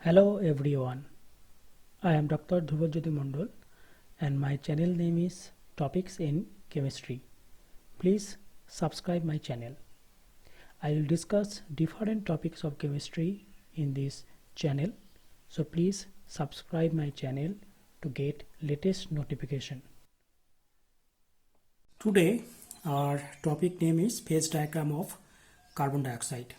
Hello everyone, I am Dr. Dhruva Mondol and my channel name is Topics in Chemistry. Please subscribe my channel. I will discuss different topics of chemistry in this channel. So please subscribe my channel to get latest notification. Today our topic name is phase diagram of carbon dioxide.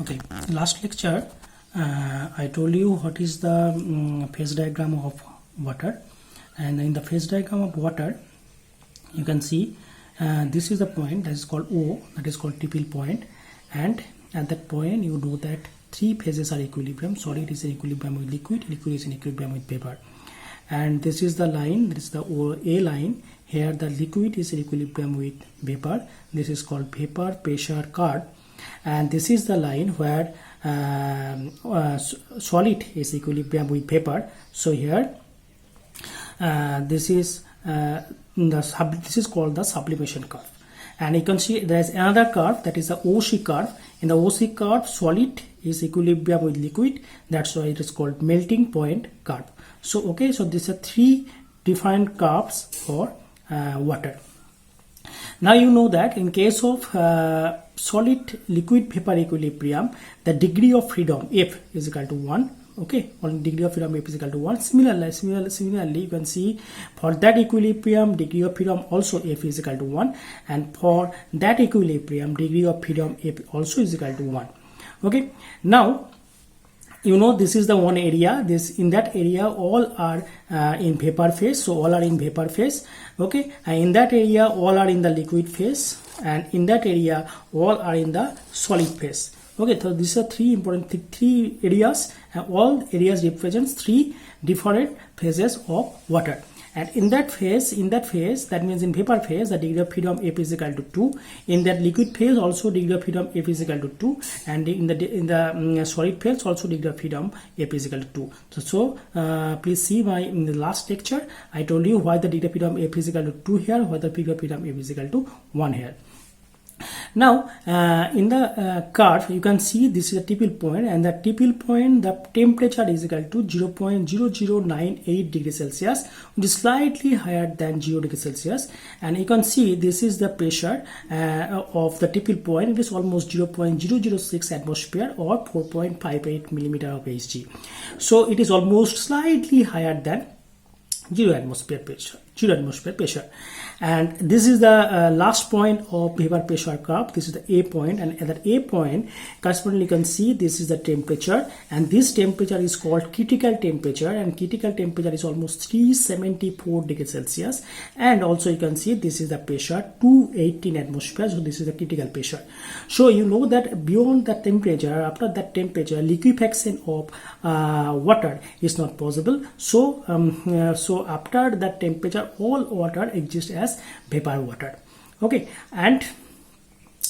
Okay, last lecture I told you what is the phase diagram of water, and in the phase diagram of water you can see this is the point that is called O, that is called Tipple point, and at that point you know that three phases are equilibrium. Solid is in equilibrium with liquid, liquid is in equilibrium with vapor, and this is the line, this is the A line. Here the liquid is in equilibrium with vapor. This is called vapor pressure curve, and this is the line where solid is equilibrium with vapor. So here this is called the sublimation curve, and you can see there is another curve, that is the OC curve. In the OC curve, solid is equilibrium with liquid, that's why it is called melting point curve. So okay, so these are three different curves for water. Now you know that in case of solid liquid vapor equilibrium, the degree of freedom F is equal to 1. Okay, on degree of freedom F is equal to 1. Similarly, you can see for that equilibrium, degree of freedom also F is equal to 1, and for that equilibrium, degree of freedom F also is equal to 1. Okay, now you know this is the one area, this in that area all are in vapor phase, so all are in vapor phase. Okay, and in that area all are in the liquid phase, and in that area all are in the solid phase. Okay, so these are three important three areas, and all areas represents three different phases of water. And in that phase, that means in vapor phase, the degree of freedom F is equal to 2. In that liquid phase also degree of freedom F is equal to 2, and in the solid phase also degree of freedom F is equal to 2. So please see my in the last lecture I told you why the degree of freedom F is equal to 2 here, why the degree of freedom F is equal to 1 here. Now in the curve you can see this is a Tipple point, and the Tipple point the temperature is equal to 0.0098 degrees Celsius, which is slightly higher than 0 degrees Celsius. And you can see this is the pressure of the Tipple point. It is almost 0.006 atmosphere or 4.58 millimeter of Hg. So it is almost slightly higher than 0 atmosphere pressure. And this is the last point of vapor pressure curve. This is the A point, and at that A point correspondingly you can see this is the temperature, and this temperature is called critical temperature, and critical temperature is almost 374 degrees Celsius. And also you can see this is the pressure 218 atmosphere, so this is the critical pressure. So you know that beyond that temperature, after that temperature, liquefaction of water is not possible. So so after that temperature all water exists as vapor water. Okay, and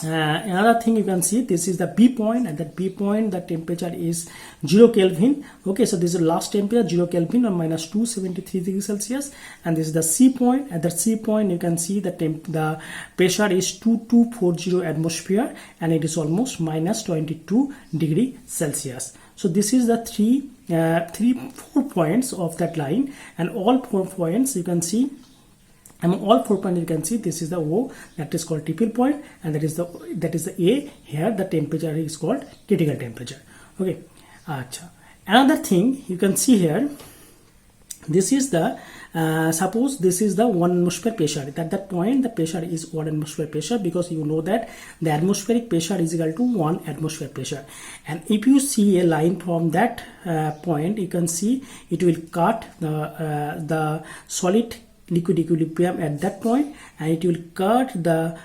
another thing you can see, this is the B point, and that B point the temperature is 0 Kelvin. Okay, so this is the last temperature 0 Kelvin or minus 273 degrees Celsius. And this is the C point. At the C point you can see the pressure is 2240 atmosphere, and it is almost minus 22 degree Celsius. So this is the four points of that line, and all 4 points you can see. Among all 4 points you can see this is the O, that is called Tipple point, and that is the A. Here the temperature is called critical temperature. Okay, another thing you can see here, this is the suppose this is the 1 atmosphere pressure. At that point the pressure is 1 atmosphere pressure, because you know that the atmospheric pressure is equal to 1 atmosphere pressure. And if you see a line from that point, you can see it will cut the solid liquid equilibrium at that point, and it will cut the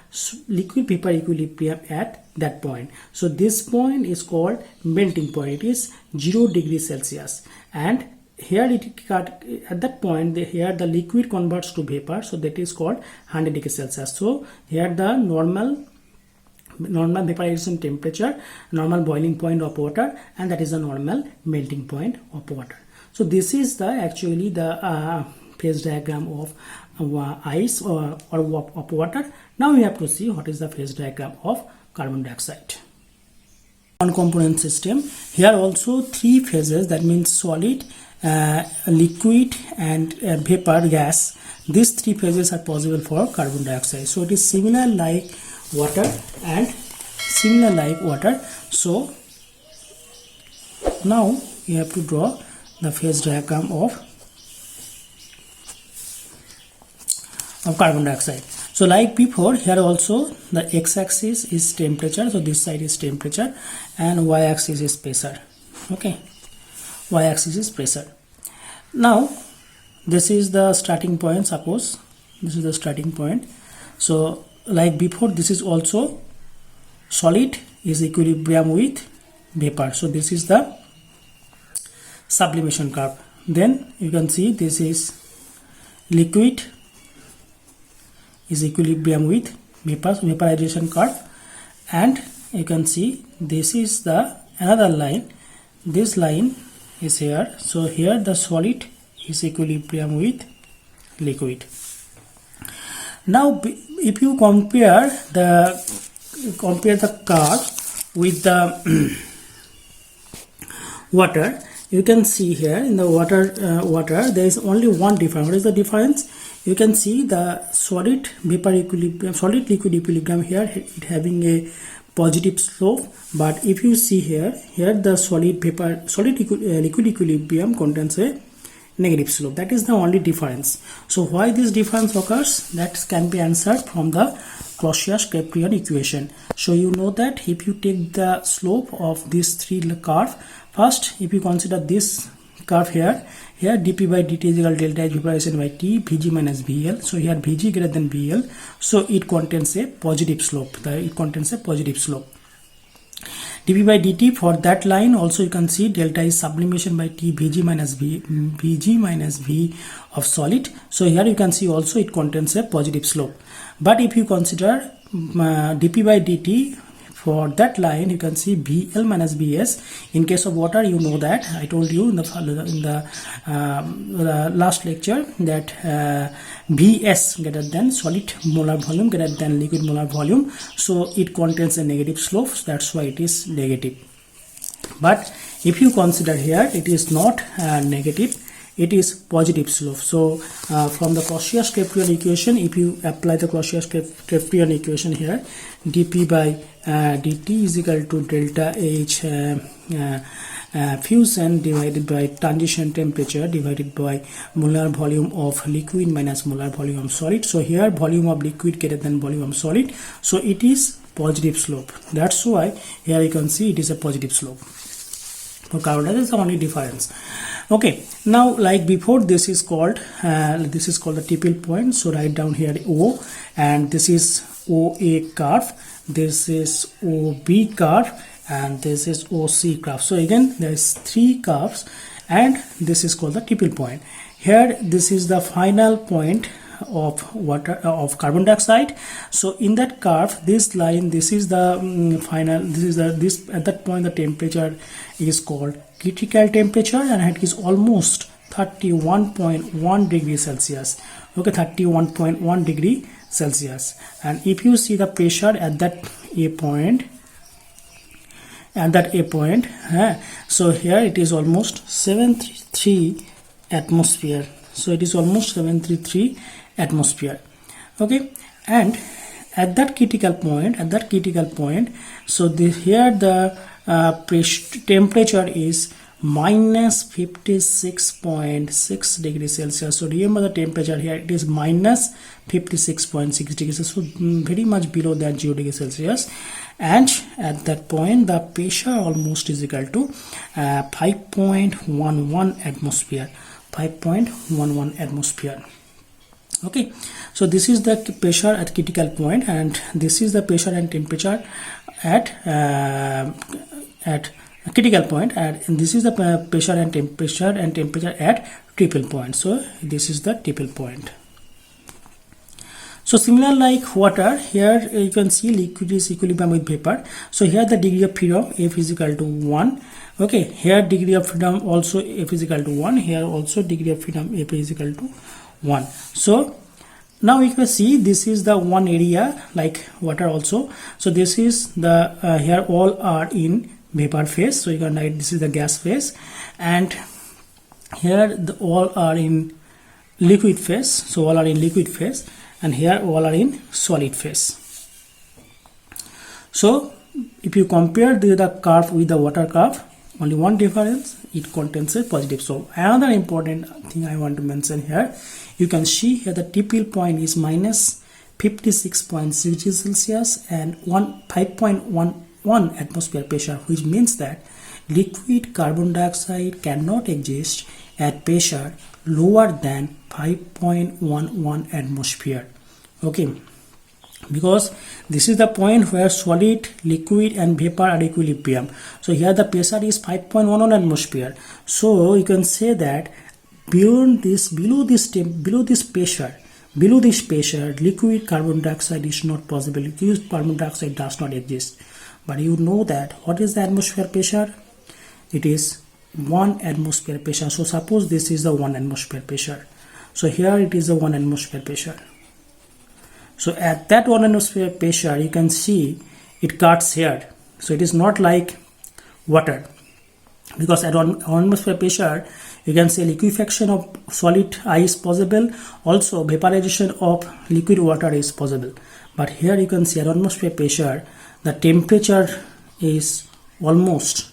liquid vapor equilibrium at that point. So this point is called melting point. It is 0 degrees Celsius, and here it cut at that point. Here the liquid converts to vapor, so that is called 100 degrees Celsius. So here the normal vaporization temperature, normal boiling point of water, and that is the normal melting point of water. So this is the actually the phase diagram of ice or of water. Now we have to see what is the phase diagram of carbon dioxide. one component system. Here also three phases, that means solid, liquid and vapor gas. These three phases are possible for carbon dioxide. So it is similar like water and similar like water. So now you have to draw the phase diagram of carbon dioxide. So like before, here also the x-axis is temperature, so this side is temperature, and y-axis is pressure. Okay, y-axis is pressure. Now this is the starting point. Suppose this is the starting point. So like before, this is also solid is equilibrium with vapor. So this is the sublimation curve. Then you can see this is liquid is equilibrium with vapor, vaporization curve, and you can see this is the another line. This line is here. So here the solid is equilibrium with liquid. Now if you compare the curve with the water, you can see here in the water there is only one difference. What is the difference? You can see the solid vapor equilibrium, solid liquid equilibrium here, it having a positive slope. But if you see here the solid liquid equilibrium contains a negative slope. That is the only difference. So why this difference occurs? That can be answered from the Clausius-Clapeyron equation. So you know that if you take the slope of these three curve, first if you consider this curve here dp by dt is equal to delta H vaporization by T, Vg minus Vl. So here Vg greater than Vl, so it contains a positive slope. It contains a positive slope. dp by dt for that line also you can see delta is sublimation by T, Vg minus V of solid. So here you can see also it contains a positive slope. But if you consider dp by dt for that line, you can see Vl minus Vs. In case of water, you know that I told you in the last lecture that Vs greater than solid molar volume greater than liquid molar volume. So it contains a negative slope. That's why it is negative. But if you consider here, it is not negative. It is positive slope. So from the Clausius-Clapeyron equation, if you apply the Clausius-Clapeyron equation here, dp by dt is equal to delta H fusion divided by transition temperature divided by molar volume of liquid minus molar volume of solid. So here volume of liquid greater than volume of solid. So it is positive slope. That's why here you can see it is a positive slope. For carbon dioxide is the only difference. Okay, now like before, this is called the tipple point. So write down here O, and this is OA curve, this is OB curve, and this is OC curve. So again there is three curves, and this is called the tipple point. Here this is the final point of water of carbon dioxide. So in that curve, this line, this is the final, this at that point the temperature is called critical temperature, and it is almost 31.1 degrees Celsius. Okay, 31.1 degree Celsius. And if you see the pressure at that A point, so here it is almost 733 atmosphere. So it is almost 733 atmosphere. Okay, and at that critical point, so here the temperature is minus 56.6 degrees Celsius. So remember the temperature here, it is minus 56.6 degrees, so very much below that 0 degrees Celsius. And at that point the pressure almost is equal to 5.11 atmosphere. 5.11 atmosphere. Okay, so this is the pressure at critical point, and this is the pressure and temperature at critical point, and this is the pressure and temperature at tipple point. So this is the tipple point. So similar like water, here you can see liquid is equilibrium with vapor. So here the degree of freedom F is equal to 1. Okay, here degree of freedom also F is equal to 1. Here also degree of freedom F is equal to 1. So now you can see this is the one area like water also. So this is the here all are in vapor phase. So you can write this is the gas phase, and here all are in liquid phase. So all are in liquid phase, and here all are in solid phase. So if you compare the curve with the water curve, only one difference, it contains a positive. So another important thing I want to mention here, you can see here the TPL point is minus 56.6 degrees Celsius and 5.11 atmosphere pressure, which means that liquid carbon dioxide cannot exist at pressure lower than 5.11 atmosphere. Okay, because this is the point where solid, liquid and vapor are equilibrium. So here the pressure is 5.11 atmosphere. So you can say that below this pressure, liquid carbon dioxide is not possible. Liquid carbon dioxide does not exist. But you know that what is the atmosphere pressure? It is 1 atmosphere pressure. So suppose this is the 1 atmosphere pressure. So here it is the 1 atmosphere pressure. So at that 1 atmosphere pressure, you can see it cuts here. So it is not like water, because at 1 atmosphere pressure, you can say liquefaction of solid ice possible, also vaporization of liquid water is possible. But here you can see at 1 atmosphere pressure, the temperature is almost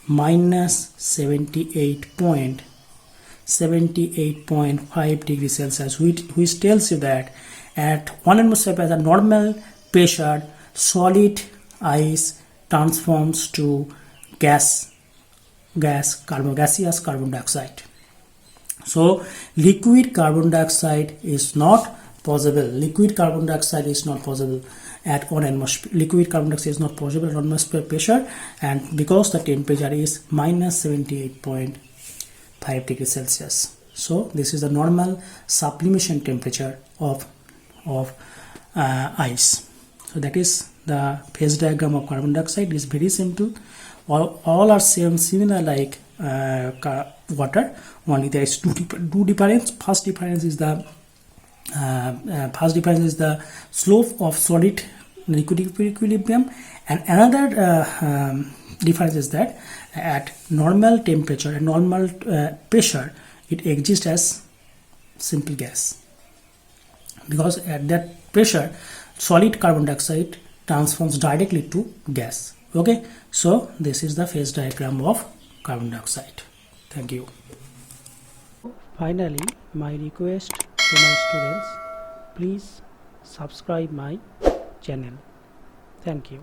minus 78.5 degrees Celsius, which tells you that at 1 atmosphere pressure, normal pressure, solid ice transforms to gaseous carbon dioxide. So liquid carbon dioxide is not possible. Liquid carbon dioxide is not possible at 1 atmosphere. Liquid carbon dioxide is not possible at 1 atmosphere pressure, and because the temperature is minus 78.5 degrees Celsius. So this is the normal sublimation temperature of ice. So that is the phase diagram of carbon dioxide. Is very simple. All are similar like water. Only there is two difference. First difference is the slope of solid liquid equilibrium, and another difference is that at normal temperature and normal pressure, it exists as simple gas, because at that pressure solid carbon dioxide transforms directly to gas. Okay, so this is the phase diagram of carbon dioxide. Thank you. Finally, my request to my students, please subscribe my channel. Thank you.